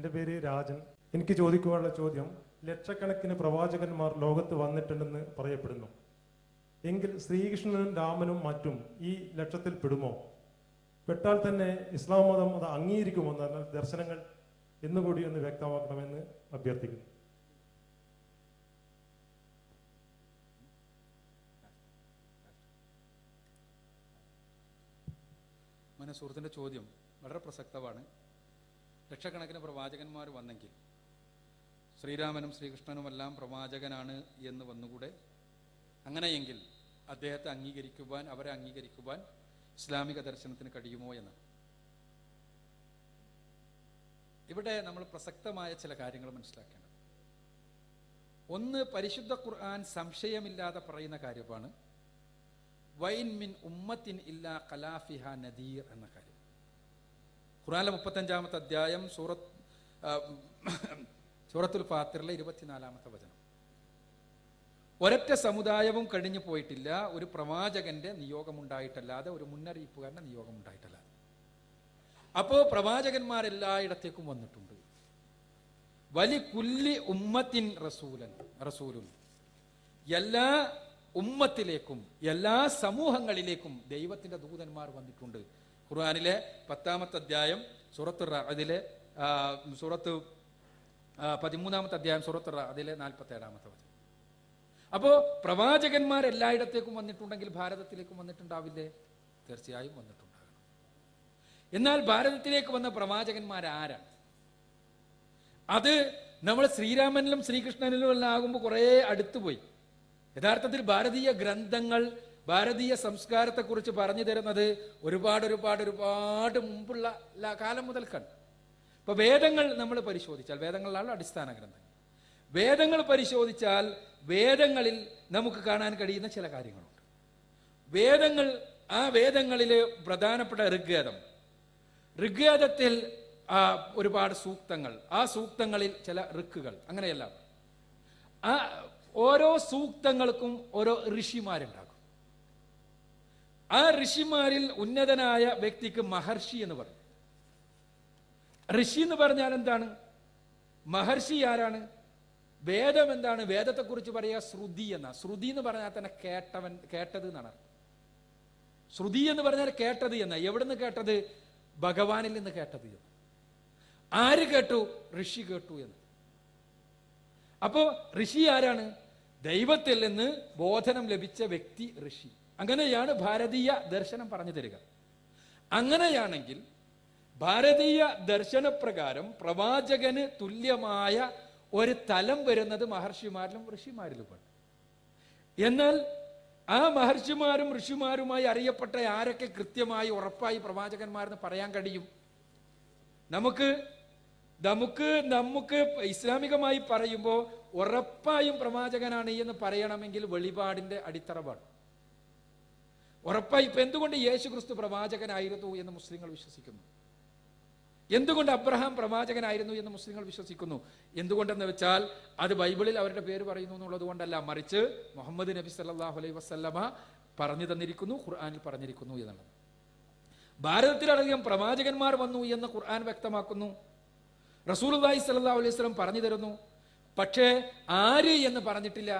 എൻ്റെ പേര് രാജൻ. എനിക്ക് ചോദിക്കുവാനുള്ള ചോദ്യം, ലക്ഷക്കണക്കിന് പ്രവാചകന്മാർ ലോകത്ത് വന്നിട്ടുണ്ടെന്ന് പറയപ്പെടുന്നു. എങ്കിൽ ശ്രീകൃഷ്ണനും രാമനും മറ്റും ഈ ലക്ഷത്തിൽ പെടുമോ? പെട്ടാൽ തന്നെ ഇസ്ലാം മതം അത് അംഗീകരിക്കുമോ? എന്ന ദർശനങ്ങൾ എന്നുകൂടി ഒന്ന് വ്യക്തമാക്കണമെന്ന് അഭ്യർത്ഥിക്കുന്നു. സുഹൃത്തിൻ്റെ ചോദ്യം വളരെ പ്രസക്തമാണ്. ലക്ഷക്കണക്കിന് പ്രവാചകന്മാർ വന്നെങ്കിൽ ശ്രീരാമനും ശ്രീകൃഷ്ണനുമെല്ലാം പ്രവാചകനാണ് എന്ന് വന്നുകൂടെ? അങ്ങനെയെങ്കിൽ അദ്ദേഹത്തെ അവരെ അംഗീകരിക്കുവാൻ ഇസ്ലാമിക ദർശനത്തിന് കഴിയുമോ എന്നാണ്. ഇവിടെ നമ്മൾ പ്രസക്തമായ ചില കാര്യങ്ങൾ മനസ്സിലാക്കേണ്ടത്. ഒന്ന്, പരിശുദ്ധ ഖുർആൻ സംശയമില്ലാതെ പറയുന്ന കാര്യമാണ് വൈൻ മിൻ ഉമ്മത്തിൻ ഇല്ലാ ഖലാഫിഹ നദീർ എന്ന കാര്യം. ഖുർആനിലെ 35-ാമത്തെ അധ്യായം സൂറത്തുൽ ഫാത്തിറിലെ 24-ാമത്തെ വചനം. ഒരൊറ്റ സമുദായവും കഴിഞ്ഞു പോയിട്ടില്ല ഒരു പ്രവാചകന്റെ നിയോഗമുണ്ടായിട്ടല്ലാതെ, ഒരു മുന്നറിയിപ്പുകാരന്റെ നിയോഗമുണ്ടായിട്ടല്ലാതെ. അപ്പോ പ്രവാചകന്മാരെല്ലായിടത്തേക്കും വന്നിട്ടുണ്ട്. വലി കുല്ലി ഉമ്മത്തിൻ റസൂലുൻ, എല്ലാ ഉമ്മത്തിലേക്കും എല്ലാ സമൂഹങ്ങളിലേക്കും ദൈവത്തിന്റെ ദൂതന്മാർ വന്നിട്ടുണ്ട്. ഖുർആനിലെ 10-ാമത്തെ അധ്യായം സൂറത്തുർ റഅദിലെ 13-ാമത്തെ അധ്യായം സൂറത്തുർ റഅദിലെ 47-ാമത്തെ വചനം. അപ്പോ പ്രവാചകന്മാർ എല്ലായിടത്തേക്കും വന്നിട്ടുണ്ടെങ്കിൽ ഭാരതത്തിലേക്കും വന്നിട്ടുണ്ടാവില്ലേ? തീർച്ചയായും വന്നിട്ടുണ്ടാകണം. എന്നാൽ ഭാരതത്തിലേക്ക് വന്ന പ്രവാചകന്മാരാരാണ്? അത് നമ്മൾ ശ്രീരാമനിലും ശ്രീകൃഷ്ണനിലും എല്ലാം ആകുമ്പോൾ കുറേ അടുത്തുപോയി. യഥാർത്ഥത്തിൽ ഭാരതീയ ഗ്രന്ഥങ്ങൾ ഭാരതീയ സംസ്കാരത്തെക്കുറിച്ച് പറഞ്ഞു തരുന്നത് ഒരുപാട് മുമ്പുള്ള കാലം മുതൽക്കാണ്. ഇപ്പൊ വേദങ്ങൾ നമ്മൾ പരിശോധിച്ചാൽ, വേദങ്ങളിലാണ് അടിസ്ഥാന ഗ്രന്ഥങ്ങൾ, വേദങ്ങൾ പരിശോധിച്ചാൽ വേദങ്ങളിൽ നമുക്ക് കാണാൻ കഴിയുന്ന ചില കാര്യങ്ങളുണ്ട്. വേദങ്ങളിലെ പ്രധാനപ്പെട്ട ഋഗ്വേദത്തിൽ ഒരുപാട് സൂക്തങ്ങൾ, ആ സൂക്തങ്ങളിൽ ചില ഋക്കുകൾ, അങ്ങനെയല്ല, ആ ഓരോ സൂക്തങ്ങൾക്കും ഓരോ ഋഷിമാരുണ്ടാകും. ആ ഋഷിമാരിൽ ഉന്നതനായ വ്യക്തിക്ക് മഹർഷി എന്ന് പറയും. ഋഷി എന്ന് പറഞ്ഞാൽ എന്താണ്? മഹർഷി ആരാണ്? വേദം എന്താണ്? വേദത്തെക്കുറിച്ച് പറയുക ശ്രുതി എന്നാ. ശ്രുതി എന്ന് പറഞ്ഞാൽ തന്നെ കേട്ടത് എന്നാണ്. ശ്രുതി എന്ന് പറഞ്ഞാൽ കേട്ടത് എന്നാ. എവിടുന്ന് കേട്ടത്? ഭഗവാനിൽ നിന്ന് കേട്ടത് എന്ന്. ആര് കേട്ടു? ഋഷി കേട്ടു എന്ന്. അപ്പോ ഋഷി ആരാണ്? ദൈവത്തിൽ നിന്ന് ബോധനം ലഭിച്ച വ്യക്തി ഋഷി. അങ്ങനെയാണ് ഭാരതീയ ദർശനം പറഞ്ഞു തരിക. അങ്ങനെയാണെങ്കിൽ ഭാരതീയ ദർശനപ്രകാരം പ്രവാചകന് തുല്യമായ ഒരു തലം വരുന്നത് മഹർഷിമാരിലും ഋഷിമാരിലുമാണ്. എന്നാൽ ആ മഹർഷിമാരും ഋഷിമാരുമായി അറിയപ്പെട്ട ആരൊക്കെ കൃത്യമായി ഉറപ്പായി പ്രവാചകന്മാരെന്ന് പറയാൻ കഴിയും? നമുക്ക് ഇസ്ലാമികമായി പറയുമ്പോൾ ഉറപ്പായും പ്രവാചകനാണ് എന്ന് പറയണമെങ്കിൽ വെളിപാടിന്റെ അടിത്തറ വേണം. ഉറപ്പായി. ഇപ്പൊ എന്തുകൊണ്ട് യേശു ക്രിസ്തു പ്രവാചകനായിരുന്നു എന്ന് മുസ്ലിങ്ങൾ വിശ്വസിക്കുന്നു? എന്തുകൊണ്ട് അബ്രഹാം പ്രവാചകനായിരുന്നു എന്ന് മുസ്ലിങ്ങൾ വിശ്വസിക്കുന്നു? എന്തുകൊണ്ടെന്ന് വെച്ചാൽ അത് ബൈബിളിൽ അവരുടെ പേര് പറയുന്നു എന്നുള്ളത് കൊണ്ടല്ല, മറിച്ച് മുഹമ്മദ് നബി സല്ലല്ലാഹു അലൈഹി വസല്ലമ പറഞ്ഞു തന്നിരിക്കുന്നു, ഖുർആനിൽ പറഞ്ഞിരിക്കുന്നു എന്നുള്ളത്. ഭാരതത്തിലടക്കം പ്രവാചകന്മാർ വന്നു എന്ന് ഖുർആൻ വ്യക്തമാക്കുന്നു. റസൂലുള്ളാഹി സ്വല്ലല്ലാഹു അലൈഹി വസല്ലം പറഞ്ഞു തരുന്നു. പക്ഷേ ആര് എന്ന് പറഞ്ഞിട്ടില്ല.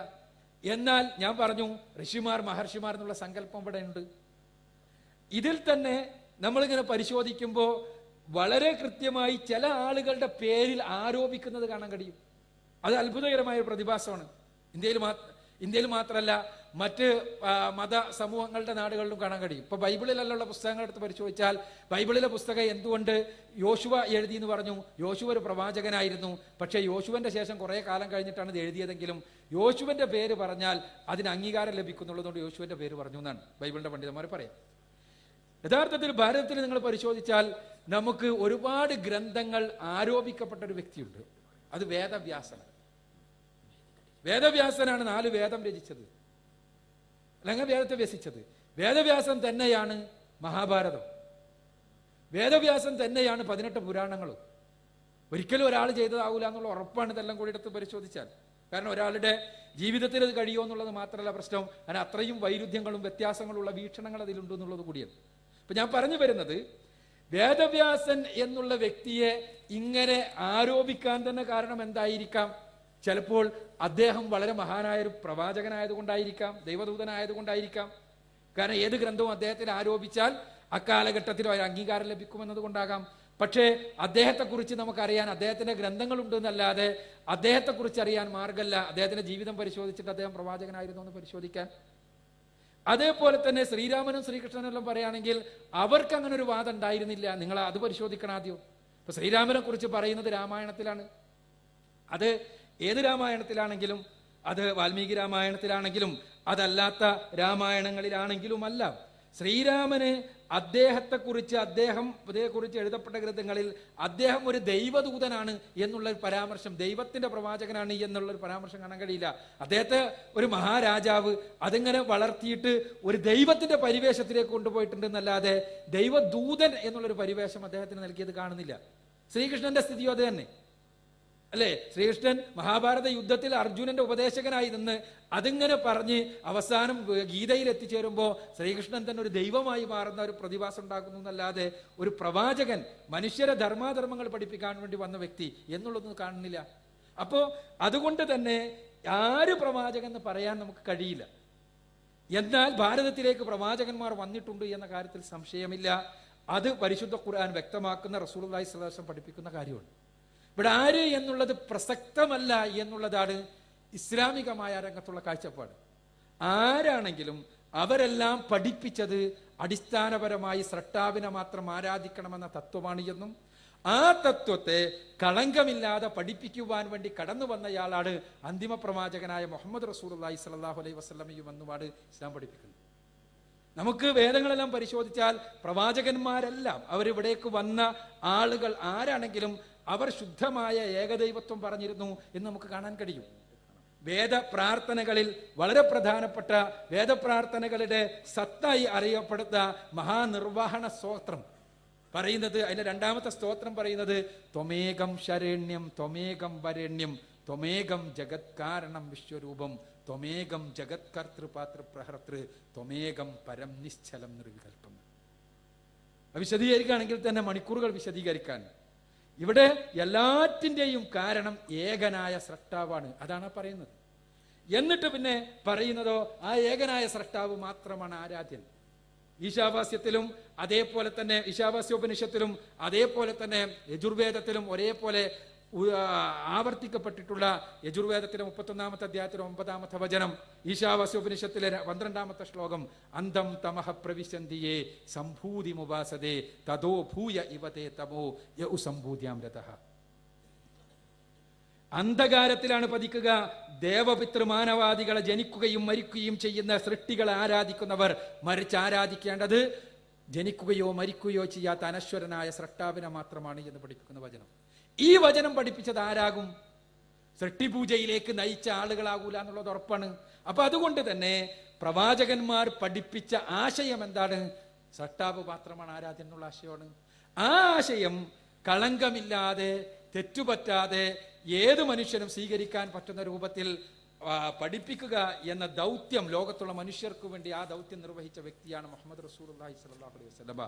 എന്നാൽ ഞാൻ പറഞ്ഞു, ഋഷിമാർ മഹർഷിമാർ എന്നുള്ള സങ്കല്പം ഇവിടെ ഉണ്ട്. ഇതിൽ തന്നെ നമ്മളിങ്ങനെ പരിശോധിക്കുമ്പോൾ വളരെ കൃത്യമായി ചില ആളുകളുടെ പേരിൽ ആരോപിക്കുന്നത് കാണാൻ കഴിയും. അത് അത്ഭുതകരമായ ഒരു പ്രതിഭാസമാണ്. ഇന്ത്യയിൽ മാത്രമല്ല, മറ്റ് മത സമൂഹങ്ങളുടെ നാടുകളിലും കാണാൻ കഴിയും. ഇപ്പൊ ബൈബിളിലുള്ള പുസ്തകങ്ങൾ എടുത്ത് പരിശോധിച്ചാൽ ബൈബിളിലെ പുസ്തകം എന്തുകൊണ്ട് യോശുവ എഴുതി എന്ന് പറഞ്ഞു? യോശുവ ഒരു പ്രവാചകനായിരുന്നു. പക്ഷേ യോശുവന്റെ ശേഷം കുറെ കാലം കഴിഞ്ഞിട്ടാണ് ഇത് എഴുതിയതെങ്കിലും യോശുവന്റെ പേര് പറഞ്ഞാൽ അതിന് അംഗീകാരം ലഭിക്കുന്നുള്ളതുകൊണ്ട് യോശുവന്റെ പേര് പറഞ്ഞു എന്നാണ് ബൈബിളിന്റെ പണ്ഡിതന്മാർ പറയാം. യഥാർത്ഥത്തിൽ ഭാരതത്തിൽ നിങ്ങൾ പരിശോധിച്ചാൽ നമുക്ക് ഒരുപാട് ഗ്രന്ഥങ്ങൾ ആരോപിക്കപ്പെട്ട ഒരു വ്യക്തിയുണ്ട്. അത് വേദവ്യാസനാണ് 4 വേദം രചിച്ചത്, അല്ലെങ്കിൽ വേദത്തെ വ്യസിച്ചത്. വേദവ്യാസം തന്നെയാണ് മഹാഭാരതം. വേദവ്യാസം തന്നെയാണ് 18 പുരാണങ്ങളും. ഒരിക്കലും ഒരാൾ ചെയ്തതാവൂല എന്നുള്ള ഉറപ്പാണ് ഇതെല്ലാം കൂടി എടുത്ത് പരിശോധിച്ചാൽ. കാരണം ഒരാളുടെ ജീവിതത്തിൽ അത് കഴിയുമോ എന്നുള്ളത് മാത്രമല്ല പ്രശ്നം, അതിന് അത്രയും വൈരുദ്ധ്യങ്ങളും വ്യത്യാസങ്ങളുള്ള വീക്ഷണങ്ങൾ അതിലുണ്ട് എന്നുള്ളത് കൂടിയാണ്. അപ്പൊ ഞാൻ പറഞ്ഞു വരുന്നത്, വേദവ്യാസൻ എന്നുള്ള വ്യക്തിയെ ഇങ്ങനെ ആരോപിക്കാൻ തന്നെ കാരണം എന്തായിരിക്കാം? ചിലപ്പോൾ അദ്ദേഹം വളരെ മഹാനായ ഒരു പ്രവാചകനായതുകൊണ്ടായിരിക്കാം, ദൈവദൂതനായതുകൊണ്ടായിരിക്കാം. കാരണം ഏത് ഗ്രന്ഥവും അദ്ദേഹത്തിന് ആരോപിച്ചാൽ അക്കാലഘട്ടത്തിൽ ഒരു അംഗീകാരം ലഭിക്കുമെന്നത് കൊണ്ടാകാം. പക്ഷേ അദ്ദേഹത്തെക്കുറിച്ച് നമുക്കറിയാൻ അദ്ദേഹത്തിന്റെ ഗ്രന്ഥങ്ങളുണ്ടെന്നല്ലാതെ അദ്ദേഹത്തെക്കുറിച്ച് അറിയാൻ മാർഗമല്ല. അദ്ദേഹത്തിന്റെ ജീവിതം പരിശോധിച്ചിട്ട് അദ്ദേഹം പ്രവാചകനായിരുന്നു എന്ന് പരിശോധിക്കാൻ. അതേപോലെ തന്നെ ശ്രീരാമനും ശ്രീകൃഷ്ണനും എല്ലാം പറയുകയാണെങ്കിൽ അവർക്ക് അങ്ങനെ ഒരു വാദം ഉണ്ടായിരുന്നില്ല. നിങ്ങൾ അത് പരിശോധിക്കണം ആദ്യം. ഇപ്പൊ ശ്രീരാമനെ കുറിച്ച് പറയുന്നത് രാമായണത്തിലാണ്. അത് ഏത് രാമായണത്തിലാണെങ്കിലും, അത് വാൽമീകി രാമായണത്തിലാണെങ്കിലും അതല്ലാത്ത രാമായണങ്ങളിലാണെങ്കിലുമല്ല, ശ്രീരാമന് അദ്ദേഹത്തെക്കുറിച്ച് എഴുതപ്പെട്ട ഗ്രന്ഥങ്ങളിൽ അദ്ദേഹം ഒരു ദൈവദൂതനാണ് എന്നുള്ള ഒരു പരാമർശം, ദൈവത്തിന്റെ പ്രവാചകനാണ് എന്നുള്ള ഒരു പരാമർശം കാണാൻ കഴിയില്ല. അദ്ദേഹത്തെ ഒരു മഹാരാജാവ് അതിങ്ങനെ വളർത്തിയിട്ട് ഒരു ദൈവത്തിന്റെ പരിവേഷത്തിലേക്ക് കൊണ്ടുപോയിട്ടുണ്ടെന്നല്ലാതെ ദൈവദൂതൻ എന്നുള്ളൊരു പരിവേഷം അദ്ദേഹത്തിന് നൽകിയത് കാണുന്നില്ല. ശ്രീകൃഷ്ണന്റെ സ്ഥിതിയോ അത് തന്നെ അല്ലേ? ശ്രീകൃഷ്ണൻ മഹാഭാരത യുദ്ധത്തിൽ അർജുനന്റെ ഉപദേശകനായി നിന്ന് അതിങ്ങനെ പറഞ്ഞ് അവസാനം ഗീതയിൽ എത്തിച്ചേരുമ്പോൾ ശ്രീകൃഷ്ണൻ തന്നെ ഒരു ദൈവമായി മാറുന്ന ഒരു പ്രതിഭാസം ഉണ്ടാക്കുന്നു എന്നല്ലാതെ ഒരു പ്രവാചകൻ, മനുഷ്യരെ ധർമാധർമ്മങ്ങൾ പഠിപ്പിക്കാൻ വേണ്ടി വന്ന വ്യക്തി എന്നുള്ളതൊന്നും കാണുന്നില്ല. അപ്പോ അതുകൊണ്ട് തന്നെ ആര് പ്രവാചകൻ എന്ന് പറയാൻ നമുക്ക് കഴിയില്ല. എന്നാൽ ഭാരതത്തിലേക്ക് പ്രവാചകന്മാർ വന്നിട്ടുണ്ട് എന്ന കാര്യത്തിൽ സംശയമില്ല. അത് പരിശുദ്ധ ഖുർആൻ വ്യക്തമാക്കുന്ന, റസൂലുള്ളാഹി സ്വല്ലല്ലാഹു അലൈഹി വസല്ലം പഠിപ്പിക്കുന്ന കാര്യമാണ്. ഇവിടെ ആര് എന്നുള്ളത് പ്രസക്തമല്ല എന്നുള്ളതാണ് ഇസ്ലാമികമായ രംഗത്തുള്ള കാഴ്ചപ്പാട്. ആരാണെങ്കിലും അവരെല്ലാം പഠിപ്പിച്ചത് അടിസ്ഥാനപരമായി സ്രഷ്ടാവിനെ മാത്രം ആരാധിക്കണമെന്ന തത്വമാണ് എന്നും ആ തത്വത്തെ കളങ്കമില്ലാതെ പഠിപ്പിക്കുവാൻ വേണ്ടി കടന്നു വന്നയാളാണ് അന്തിമ പ്രവാചകനായ മുഹമ്മദ് റസൂലുള്ളാഹി സ്വല്ലല്ലാഹു അലൈഹി വസല്ലമയും എന്നുമാണ് ഇസ്ലാം പഠിപ്പിക്കുന്നത്. നമുക്ക് വേദങ്ങളെല്ലാം പരിശോധിച്ചാൽ പ്രവാചകന്മാരെല്ലാം അവരിവിടേക്ക് വന്ന ആളുകൾ ആരാണെങ്കിലും അവർ ശുദ്ധമായ ഏകദൈവത്വം പറഞ്ഞിരുന്നു എന്ന് നമുക്ക് കാണാൻ കഴിയും. വേദപ്രാർത്ഥനകളിൽ വളരെ പ്രധാനപ്പെട്ട വേദപ്രാർത്ഥനകളുടെ സത്തായി അറിയപ്പെടുന്ന മഹാനിർവഹണ സ്തോത്രം പറയുന്നത്, അതിന്റെ രണ്ടാമത്തെ സ്തോത്രം പറയുന്നത് ത്വമേകം ശരണ്യം ത്വമേകം വരണ്യം ത്വമേകം ജഗത്കാരണം വിശ്വരൂപം ത്വമേകം ജഗത്കർത്തൃപാതൃ പ്രഹർത്തൃ ത്വമേകം പരം നിശ്ചലം നിർവികൽപ്പം. വിശദീകരിക്കുകയാണെങ്കിൽ തന്നെ മണിക്കൂറുകൾ വിശദീകരിക്കാൻ. ഇവിടെ എല്ലാറ്റിൻ്റെയും കാരണം ഏകനായ സ്രഷ്ടാവാണ്, അതാണ് പറയുന്നത്. എന്നിട്ട് പിന്നെ പറയുന്നതോ ആ ഏകനായ സ്രഷ്ടാവ് മാത്രമാണ് ആരാധ്യൻ. ഈശാവാസ്യത്തിലും അതേപോലെ തന്നെ ഈശാവാസ്യോപനിഷത്തിലും അതേപോലെ തന്നെ യജുർവേദത്തിലും ഒരേപോലെ ആവർത്തിക്കപ്പെട്ടിട്ടുള്ള യജുർവേദത്തിലെ 31-ാമത്തെ അധ്യായത്തിലെ 9-ാമത്തെ വചനം, ഈശാവാസ്യോപനിഷത്തിലെ 12-ാമത്തെ ശ്ലോകം, അന്തം തമഹ പ്രവിശന്തിയേ സംഭൂതിമുപാസതേ തതോ ഭൂയ ഇവതേ തമോ യഉ സംഭൂതിയാമൃതഃ. അന്ധകാരത്തിലാണ് പതിക്കുക ദേവപിതൃമാനവാദികളെ ജനിക്കുകയും മരിക്കുകയും ചെയ്യുന്ന സൃഷ്ടികളെ ആരാധിക്കുന്നവർ. മറിച്ച് ആരാധിക്കേണ്ടത് ജനിക്കുകയോ മരിക്കുകയോ ചെയ്യാത്ത അനശ്വരനായ സ്രഷ്ടാവിനെ മാത്രമാണ് എന്ന് പഠിപ്പിക്കുന്ന വചനം. ഈ വചനം പഠിപ്പിച്ചത് ആരാകും? സൃഷ്ടിപൂജയിലേക്ക് നയിച്ച ആളുകളാകൂല എന്നുള്ളത് ഉറപ്പാണ്. അപ്പൊ അതുകൊണ്ട് തന്നെ പ്രവാചകന്മാർ പഠിപ്പിച്ച ആശയം എന്താണ്? സൃഷ്ടാവ് മാത്രമാണ് ആരാധ്യൻ എന്നുള്ള ആശയമാണ്. ആ ആശയം കളങ്കമില്ലാതെ തെറ്റുപറ്റാതെ ഏത് മനുഷ്യനും സ്വീകരിക്കാൻ പറ്റുന്ന രൂപത്തിൽ പഠിപ്പിക്കുക എന്ന ദൗത്യം ലോകത്തുള്ള മനുഷ്യർക്ക് വേണ്ടി ആ ദൗത്യം നിർവഹിച്ച വ്യക്തിയാണ് മുഹമ്മദ് റസൂലുള്ളാഹി സ്വല്ലല്ലാഹു അലൈഹി വസല്ലമ.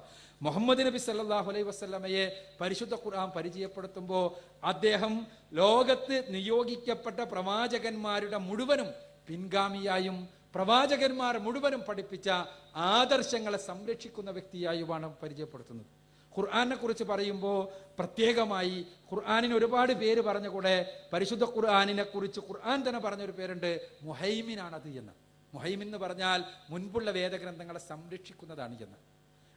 മുഹമ്മദ് നബി സ്വല്ലല്ലാഹു അലൈഹി വസല്ലമയെ പരിശുദ്ധ ഖുർആൻ പരിചയപ്പെടുത്തുമ്പോൾ അദ്ദേഹം ലോകത്ത് നിയോഗിക്കപ്പെട്ട പ്രവാചകന്മാരുടെ മുഴുവനും പിൻഗാമിയായും പ്രവാചകന്മാർ മുഴുവനും പഠിപ്പിച്ച ആദർശങ്ങളെ സംരക്ഷിക്കുന്ന വ്യക്തിയായുമാണ് പരിചയപ്പെടുത്തുന്നത്. ഖുർആനെ കുറിച്ച് പറയുമ്പോൾ പ്രത്യേകമായി ഖുർആനിന് ഒരുപാട് പേര് പറഞ്ഞുകൂടെ, പരിശുദ്ധ ഖുർആനിനെ കുറിച്ച് ഖുർആൻ തന്നെ പറഞ്ഞൊരു പേരുണ്ട്, മുഹൈമിനാണത് എന്ന്. മുഹൈമിൻ എന്ന് പറഞ്ഞാൽ മുൻപുള്ള വേദഗ്രന്ഥങ്ങളെ സംരക്ഷിക്കുന്നതാണ് എന്ന്.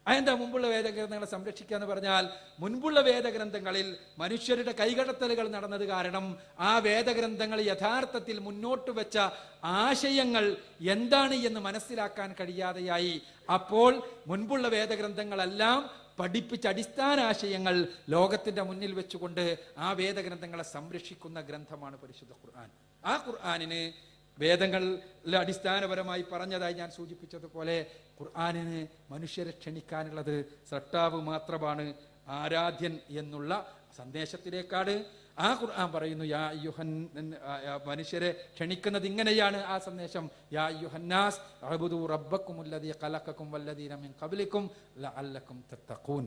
അതെന്താ മുമ്പുള്ള വേദഗ്രന്ഥങ്ങളെ സംരക്ഷിക്കുക എന്ന് പറഞ്ഞാൽ, മുൻപുള്ള വേദഗ്രന്ഥങ്ങളിൽ മനുഷ്യരുടെ കൈകടത്തലുകൾ നടന്നത് കാരണം ആ വേദഗ്രന്ഥങ്ങൾ യഥാർത്ഥത്തിൽ മുന്നോട്ട് വെച്ച ആശയങ്ങൾ എന്താണ് എന്ന് മനസ്സിലാക്കാൻ കഴിയാതെയായി. അപ്പോൾ മുൻപുള്ള വേദഗ്രന്ഥങ്ങളെല്ലാം പഠിപ്പിച്ച അടിസ്ഥാന ആശയങ്ങൾ ലോകത്തിന്റെ മുന്നിൽ വെച്ചുകൊണ്ട് ആ വേദഗ്രന്ഥങ്ങളെ സംരക്ഷിക്കുന്ന ഗ്രന്ഥമാണ് പരിശുദ്ധ ഖുർആൻ. ആ ഖുർആനിന് വേദങ്ങളിൽ അടിസ്ഥാനപരമായി പറഞ്ഞതായി ഞാൻ സൂചിപ്പിച്ചതുപോലെ ഖുർആനിന് മനുഷ്യരെ ക്ഷണിക്കാനുള്ളത് സൃഷ്ടാവ് മാത്രമാണ് ആരാധ്യൻ എന്നുള്ള സന്ദേശത്തിലേക്കാണ്. ആ ഖുർആൻ പറയുന്നു, യാ അയ്യുഹൻ, മനുഷ്യരെ ക്ഷണിക്കുന്നത് ഇങ്ങനെയാണ് ആ സന്ദേശം, യാ അയ്യുഹന്നാസ് അഅ്ബുദൂ റബ്ബക്കുമുല്ലദീ ഖലഖക്കും വല്ലദീന മിൻ ഖബ്ലിക്കും ലഅല്ലക്കും തത്തഖൂൻ.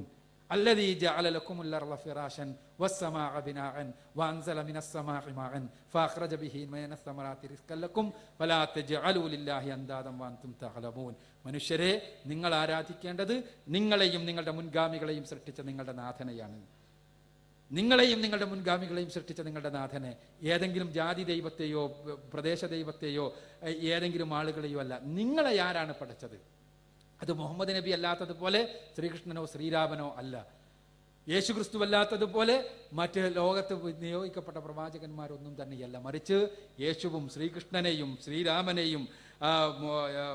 الذي جعل لكم الأرض فراشا والسماء بناء وأنزل من السماء ماء فأخرج به من الثمرات رزقا لكم فلا تجعلوا لله أندادا وأنتم تعلمون. മനുഷ്യരെ, നിങ്ങൾ ആരാധിക്കേണ്ടത് നിങ്ങളെയും നിങ്ങളുടെ മുൻഗാമികളെയും സൃഷ്ടിച്ച നിങ്ങളുടെ നാഥനെയാണ്. നിങ്ങളെയും നിങ്ങളുടെ മുൻഗാമികളെയും സൃഷ്ടിച്ച നിങ്ങളുടെ നാഥനെ, ഏതെങ്കിലും ജാതി ദൈവത്തെയോ പ്രദേശ ദൈവത്തെയോ ഏതെങ്കിലും ആളുകളെയോ അല്ല. നിങ്ങളെ ആരാണ് പഠിച്ചത്? അത് മുഹമ്മദ് നബി അല്ലാത്തതുപോലെ ശ്രീകൃഷ്ണനോ ശ്രീരാമനോ അല്ല. യേശുക്രിസ്തു അല്ലാത്തതുപോലെ മറ്റ് ലോകത്ത് നിയോഗിക്കപ്പെട്ട പ്രവാചകന്മാരൊന്നും തന്നെയല്ല. മറിച്ച് യേശുവും ശ്രീകൃഷ്ണനെയും ശ്രീരാമനെയും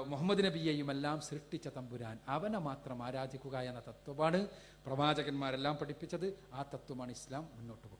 മുഹമ്മദ് നബിയെയും എല്ലാം സൃഷ്ടിച്ച തമ്പുരാൻ, അവനെ മാത്രം ആരാധിക്കുക എന്ന തത്വമാണ് പ്രവാചകന്മാരെല്ലാം പഠിപ്പിച്ചത്. ആ തത്വമാണ് ഇസ്ലാം മുന്നോട്ട് പോകുന്നത്.